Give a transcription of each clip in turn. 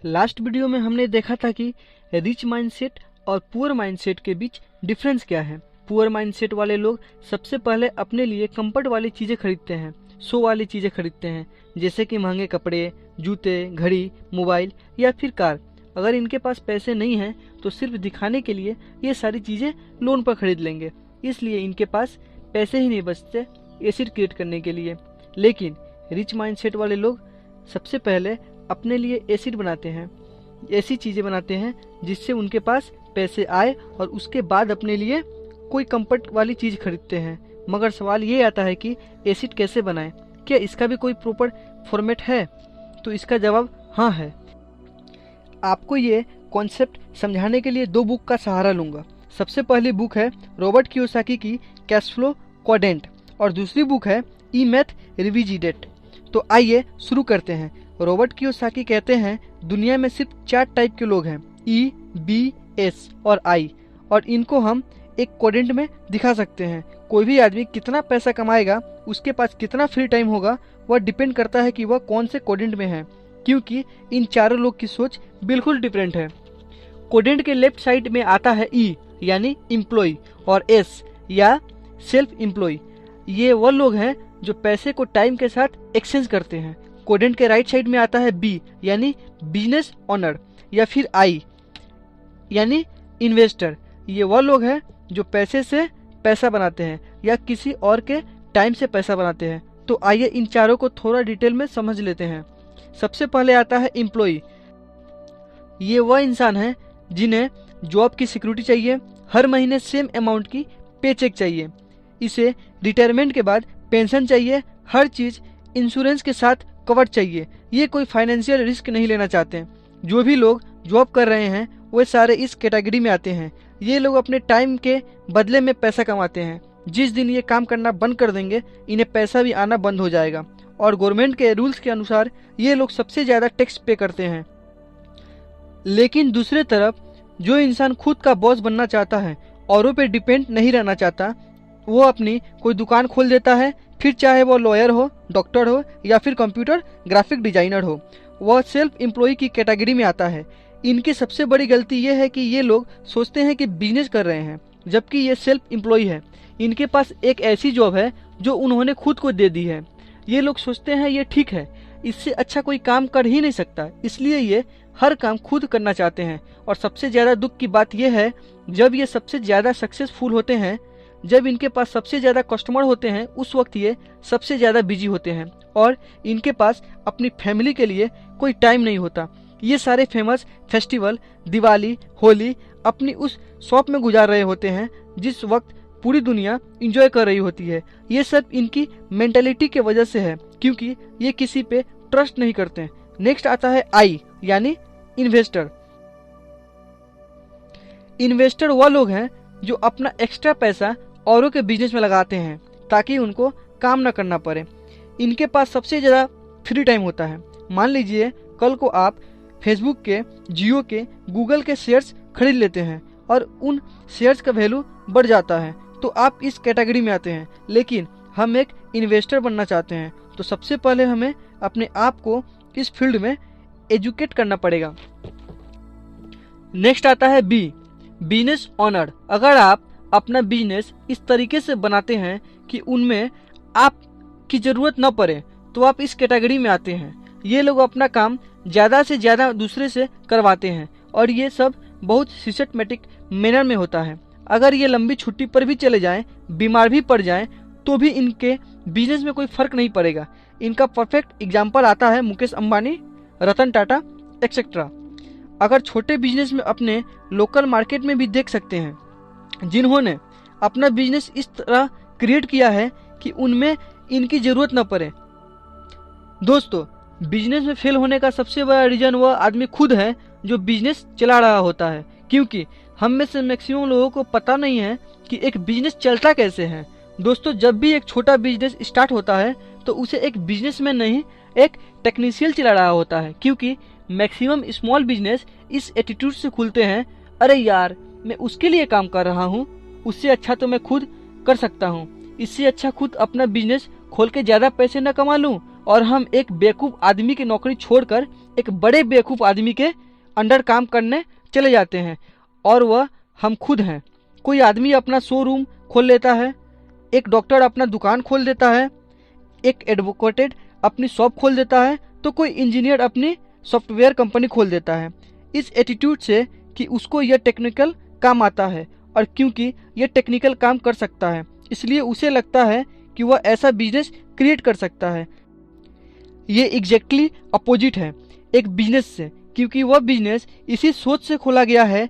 Last video में हमने देखा था कि रिच माइंडसेट और पुअर माइंडसेट के बीच डिफरेंस क्या है। पुअर माइंडसेट वाले लोग सबसे पहले अपने लिए कंफर्ट वाली चीज़ें खरीदते हैं, शो वाली चीज़ें खरीदते हैं, जैसे कि महंगे कपड़े, जूते, घड़ी, मोबाइल या फिर कार। अगर इनके पास पैसे नहीं हैं तो सिर्फ दिखाने के लिए ये सारी चीज़ें लोन पर खरीद लेंगे, इसलिए इनके पास पैसे ही नहीं बचते एसिड क्रिएट करने के लिए। लेकिन रिच माइंडसेट वाले लोग सबसे पहले अपने लिए एसिड बनाते हैं, ऐसी चीज़ें बनाते हैं जिससे उनके पास पैसे आए और उसके बाद अपने लिए कोई कंफर्ट वाली चीज़ खरीदते हैं। मगर सवाल ये आता है कि एसिड कैसे बनाएं? क्या इसका भी कोई प्रॉपर फॉर्मेट है? तो इसका जवाब हाँ है। आपको ये कॉन्सेप्ट समझाने के लिए 2 बुक का सहारा लूँगा। सबसे पहली बुक है रॉबर्ट कियोसाकी की कैश फ्लो क्वाड्रेंट और दूसरी बुक है ई मैथ रिविजिटेड। तो आइए शुरू करते हैं। रॉबर्ट कियोसाकी कहते हैं दुनिया में सिर्फ 4 टाइप के लोग हैं, ई, बी, एस और आई, और इनको हम एक क्वाड्रेंट में दिखा सकते हैं। कोई भी आदमी कितना पैसा कमाएगा, उसके पास कितना फ्री टाइम होगा, वह डिपेंड करता है कि वह कौन से क्वाड्रेंट में है, क्योंकि इन चारों लोग की सोच बिल्कुल डिफरेंट है। क्वाड्रेंट के लेफ्ट साइड में आता है ई यानी एम्प्लॉय और एस या सेल्फ एम्प्लॉय। ये वह लोग हैं जो पैसे को टाइम के साथ एक्सचेंज करते हैं। क्वाड्रेंट के राइट साइड में आता है बी यानी बिजनेस ओनर या फिर आई यानी इन्वेस्टर। ये वह लोग हैं जो पैसे से पैसा बनाते हैं या किसी और के टाइम से पैसा बनाते हैं। तो आइए इन चारों को थोड़ा डिटेल में समझ लेते हैं। सबसे पहले आता है एम्प्लॉय। ये वह इंसान है जिन्हें जॉब की सिक्योरिटी चाहिए, हर महीने सेम अमाउंट की पे चेक चाहिए, इसे रिटायरमेंट के बाद पेंशन चाहिए, हर चीज़ इंश्योरेंस के साथ कवर चाहिए। ये कोई फाइनेंशियल रिस्क नहीं लेना चाहते हैं। जो भी लोग जॉब कर रहे हैं वे सारे इस कैटेगरी में आते हैं। ये लोग अपने टाइम के बदले में पैसा कमाते हैं। जिस दिन ये काम करना बंद कर देंगे इन्हें पैसा भी आना बंद हो जाएगा, और गवर्नमेंट के रूल्स के अनुसार ये लोग सबसे ज़्यादा टैक्स पे करते हैं। लेकिन दूसरे तरफ जो इंसान खुद का बॉस बनना चाहता है, औरों पे डिपेंड नहीं रहना चाहता, वो अपनी कोई दुकान खोल देता है, फिर चाहे वो लॉयर हो, डॉक्टर हो या फिर कंप्यूटर ग्राफिक डिजाइनर हो, वह सेल्फ एम्प्लॉय की कैटेगरी में आता है। इनकी सबसे बड़ी गलती ये है कि ये लोग सोचते हैं कि बिजनेस कर रहे हैं, जबकि ये सेल्फ एम्प्लॉय है। इनके पास एक ऐसी जॉब है जो उन्होंने खुद को दे दी है। ये लोग सोचते हैं ये ठीक है, इससे अच्छा कोई काम कर ही नहीं सकता, इसलिए ये हर काम खुद करना चाहते हैं। और सबसे ज़्यादा दुख की बात यह है, जब ये सबसे ज़्यादा सक्सेसफुल होते हैं, जब इनके पास सबसे ज़्यादा कस्टमर होते हैं, उस वक्त ये सबसे ज़्यादा बिजी होते हैं और इनके पास अपनी फैमिली के लिए कोई टाइम नहीं होता। ये सारे फेमस फेस्टिवल, दिवाली, होली अपनी उस शॉप में गुजार रहे होते हैं जिस वक्त पूरी दुनिया एंजॉय कर रही होती है। ये सब इनकी मेंटालिटी के वजह से है, क्योंकि ये किसी पे ट्रस्ट नहीं करते। नेक्स्ट आता है आई यानी इन्वेस्टर। इन्वेस्टर वह लोग हैं जो अपना एक्स्ट्रा पैसा औरों के बिजनेस में लगाते हैं ताकि उनको काम ना करना पड़े। इनके पास सबसे ज़्यादा फ्री टाइम होता है। मान लीजिए कल को आप फेसबुक के, जियो के, गूगल के शेयर्स खरीद लेते हैं और उन शेयर्स का वैल्यू बढ़ जाता है, तो आप इस कैटेगरी में आते हैं। लेकिन हम एक इन्वेस्टर बनना चाहते हैं, तो सबसे पहले हमें अपने आप को इस फील्ड में एजुकेट करना पड़ेगा। नेक्स्ट आता है बी, बिजनेस ओनर। अगर आप अपना बिजनेस इस तरीके से बनाते हैं कि उनमें आपकी ज़रूरत न पड़े, तो आप इस कैटेगरी में आते हैं। ये लोग अपना काम ज़्यादा से ज़्यादा दूसरे से करवाते हैं और ये सब बहुत सिस्टमेटिक मैनर में होता है। अगर ये लंबी छुट्टी पर भी चले जाएं, बीमार भी पड़ जाएं, तो भी इनके बिजनेस में कोई फर्क नहीं पड़ेगा। इनका परफेक्ट एग्जाम्पल आता है मुकेश अंबानी, रतन टाटा एक्सेट्रा। अगर छोटे बिजनेस में अपने लोकल मार्केट में भी देख सकते हैं, जिन्होंने अपना बिजनेस इस तरह क्रिएट किया है कि उनमें इनकी ज़रूरत न पड़े। दोस्तों, बिजनेस में फेल होने का सबसे बड़ा रीज़न वह आदमी खुद है जो बिजनेस चला रहा होता है, क्योंकि हम में से मैक्सिमम लोगों को पता नहीं है कि एक बिजनेस चलता कैसे है। दोस्तों, जब भी एक छोटा बिजनेस स्टार्ट होता है तो उसे एक बिजनेसमैन नहीं, एक टेक्नीशियन चला रहा होता है, क्योंकि मैक्सिमम स्मॉल बिजनेस इस एटीट्यूड से खुलते हैं, अरे यार मैं उसके लिए काम कर रहा हूँ, उससे अच्छा तो मैं खुद कर सकता हूँ, इससे अच्छा खुद अपना बिजनेस खोल के ज़्यादा पैसे न कमा लूँ और हम एक बेवकूफ़ आदमी की नौकरी छोड़कर एक बड़े बेवकूफ़ आदमी के अंडर काम करने चले जाते हैं और वह हम खुद हैं। कोई आदमी अपना शोरूम खोल लेता है, एक डॉक्टर अपना दुकान खोल देता है, एक एडवोकेट अपनी शॉप खोल देता है, तो कोई इंजीनियर अपनी सॉफ्टवेयर कंपनी खोल देता है। इस एटीट्यूड से कि उसको यह टेक्निकल काम आता है और क्योंकि यह टेक्निकल काम कर सकता है इसलिए उसे लगता है कि वह ऐसा बिजनेस क्रिएट कर सकता है। ये एग्जैक्टली अपोजिट है एक बिजनेस से, क्योंकि वह बिजनेस इसी सोच से खोला गया है।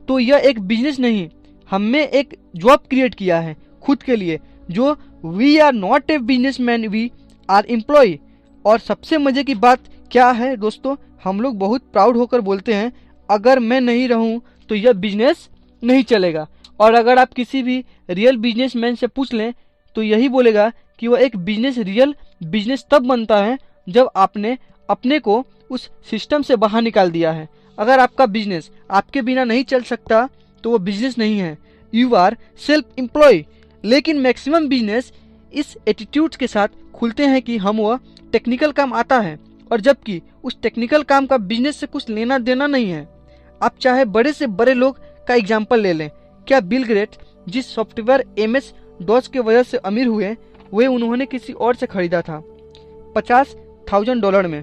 तो यह एक बिजनेस नहीं, हमने एक जॉब क्रिएट किया है खुद के लिए, जो we are not a business man, we are employ. और सबसे मजे की बात क्या है दोस्तों, हम लोग बहुत प्राउड होकर बोलते हैं अगर मैं नहीं रहूं तो यह बिजनेस नहीं चलेगा। और अगर आप किसी भी रियल बिजनेसमैन से पूछ लें तो यही बोलेगा कि वह एक रियल बिजनेस तब बनता है जब आपने अपने को उस सिस्टम से बाहर निकाल दिया है। अगर आपका बिजनेस आपके बिना नहीं चल सकता तो वो बिजनेस नहीं है, यू आर सेल्फ एम्प्लॉय। लेकिन मैक्सिमम बिजनेस इस एटीट्यूड के साथ खुलते हैं कि हम वह टेक्निकल काम आता है, और जबकि उस टेक्निकल काम का बिजनेस से कुछ लेना देना नहीं है। आप चाहे बड़े से बड़े लोग का एग्जाम्पल ले लें, क्या बिल गेट्स जिस सॉफ्टवेयर MS DOS के वजह से अमीर हुए वे उन्होंने किसी और से खरीदा था $50,000 में,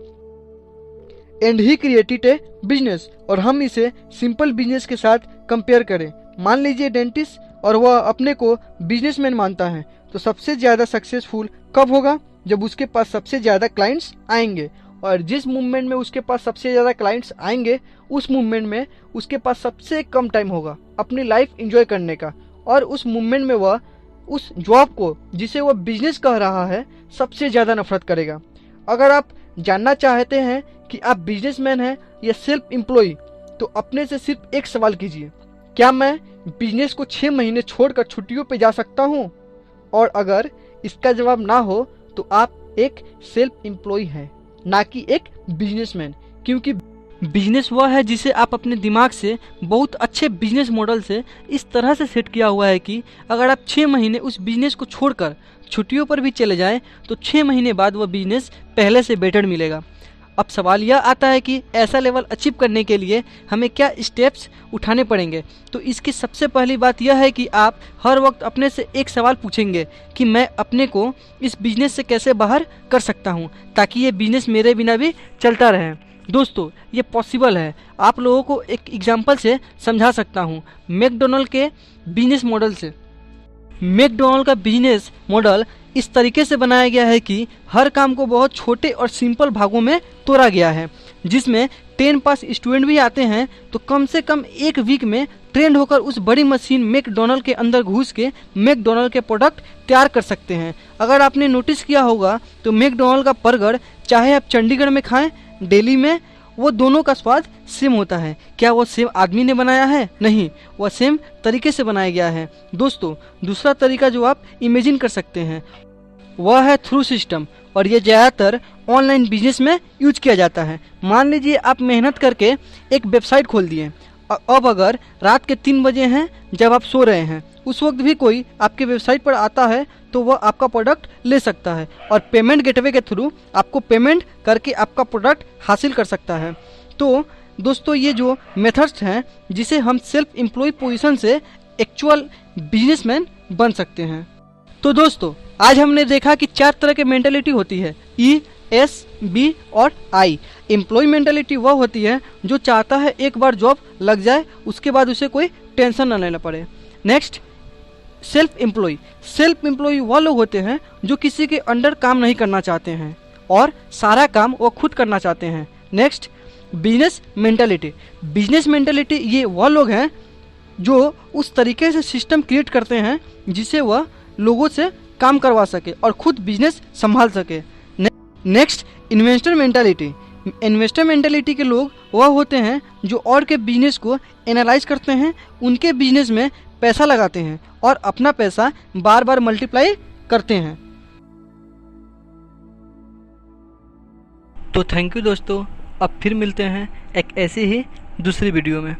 and he created a business. और हम इसे सिंपल बिजनेस के साथ कंपेयर करें, मान लीजिए डेंटिस्ट, और वह अपने को बिजनेसमैन मानता है, तो सबसे ज़्यादा सक्सेसफुल कब होगा? जब उसके पास सबसे ज़्यादा क्लाइंट्स आएंगे। और जिस मूवमेंट में उसके पास सबसे ज़्यादा क्लाइंट्स आएंगे उस मूवमेंट में उसके पास सबसे कम टाइम होगा अपनी लाइफ एंजॉय करने का, और उस मूवमेंट में वह उस जॉब को जिसे वह बिजनेस कह रहा है सबसे ज़्यादा नफरत करेगा। अगर आप जानना चाहते हैं कि आप बिजनेसमैन हैं या सेल्फ एम्प्लॉय, तो अपने से सिर्फ एक सवाल कीजिए, क्या मैं बिजनेस को 6 महीने छोड़कर छुट्टियों पे जा सकता हूँ? और अगर इसका जवाब ना हो तो आप एक सेल्फ एम्प्लॉय हैं, ना कि एक बिजनेसमैन। क्योंकि बिजनेस वह है जिसे आप अपने दिमाग से बहुत अच्छे बिजनेस मॉडल से इस तरह से सेट किया हुआ है कि अगर आप 6 महीने उस बिजनेस को छोड़कर छुट्टियों पर भी चले जाएं तो 6 महीने बाद वह बिजनेस पहले से बेटर मिलेगा। अब सवाल यह आता है कि ऐसा लेवल अचीव करने के लिए हमें क्या स्टेप्स उठाने पड़ेंगे। तो इसकी सबसे पहली बात यह है कि आप हर वक्त अपने से एक सवाल पूछेंगे कि मैं अपने को इस बिजनेस से कैसे बाहर कर सकता हूं, ताकि ये बिजनेस मेरे बिना भी चलता रहे। दोस्तों ये पॉसिबल है, आप लोगों को एक एग्जांपल से समझा सकता हूं, मैकडॉनल्ड के बिजनेस मॉडल से। मैकडॉनल्ड का बिजनेस मॉडल इस तरीके से बनाया गया है कि हर काम को बहुत छोटे और सिंपल भागों में तोड़ा गया है, जिसमें 10 पास स्टूडेंट भी आते हैं तो कम से कम एक वीक में ट्रेंड होकर उस बड़ी मशीन मैकडॉनल्ड के अंदर घुस के मैकडॉनल्ड के प्रोडक्ट तैयार कर सकते हैं। अगर आपने नोटिस किया होगा तो मैकडॉनल्ड का बर्गर चाहे आप चंडीगढ़ में खाएं, दिल्ली में, वो दोनों का स्वाद सेम होता है। क्या वो सेम आदमी ने बनाया है? नहीं, वह सेम तरीके से बनाया गया है। दोस्तों दूसरा तरीका जो आप इमेजिन कर सकते हैं वह है थ्रू सिस्टम, और ये ज़्यादातर ऑनलाइन बिजनेस में यूज किया जाता है। मान लीजिए आप मेहनत करके एक वेबसाइट खोल दिए, अब अगर रात के 3 बजे हैं जब आप सो रहे हैं, उस वक्त भी कोई आपके वेबसाइट पर आता है तो वह आपका प्रोडक्ट ले सकता है और पेमेंट गेटवे के थ्रू आपको पेमेंट करके आपका प्रोडक्ट हासिल कर सकता है। तो दोस्तों ये जो मेथड्स हैं जिसे हम सेल्फ एम्प्लॉय पोजीशन से एक्चुअल बिजनेसमैन बन सकते हैं। तो दोस्तों आज हमने देखा कि 4 तरह की मेंटालिटी होती है, E, S, B और I। एम्प्लॉय मेंटालिटी वह होती है जो चाहता है एक बार जॉब लग जाए उसके बाद उसे कोई टेंशन न लेना पड़े। नेक्स्ट सेल्फ एम्प्लॉय वह लोग होते हैं जो किसी के अंडर काम नहीं करना चाहते हैं और सारा काम वो खुद करना चाहते हैं। नेक्स्ट बिजनेस मेंटालिटी ये वह लोग हैं जो उस तरीके से सिस्टम क्रिएट करते हैं जिसे वह लोगों से काम करवा सके और खुद बिजनेस संभाल सके। नेक्स्ट इन्वेस्टर मेंटालिटी के लोग वह होते हैं जो और के बिजनेस को एनालाइज करते हैं, उनके बिजनेस में पैसा लगाते हैं और अपना पैसा बार बार मल्टीप्लाई करते हैं। तो थैंक यू दोस्तों, अब फिर मिलते हैं एक ऐसी ही दूसरी वीडियो में।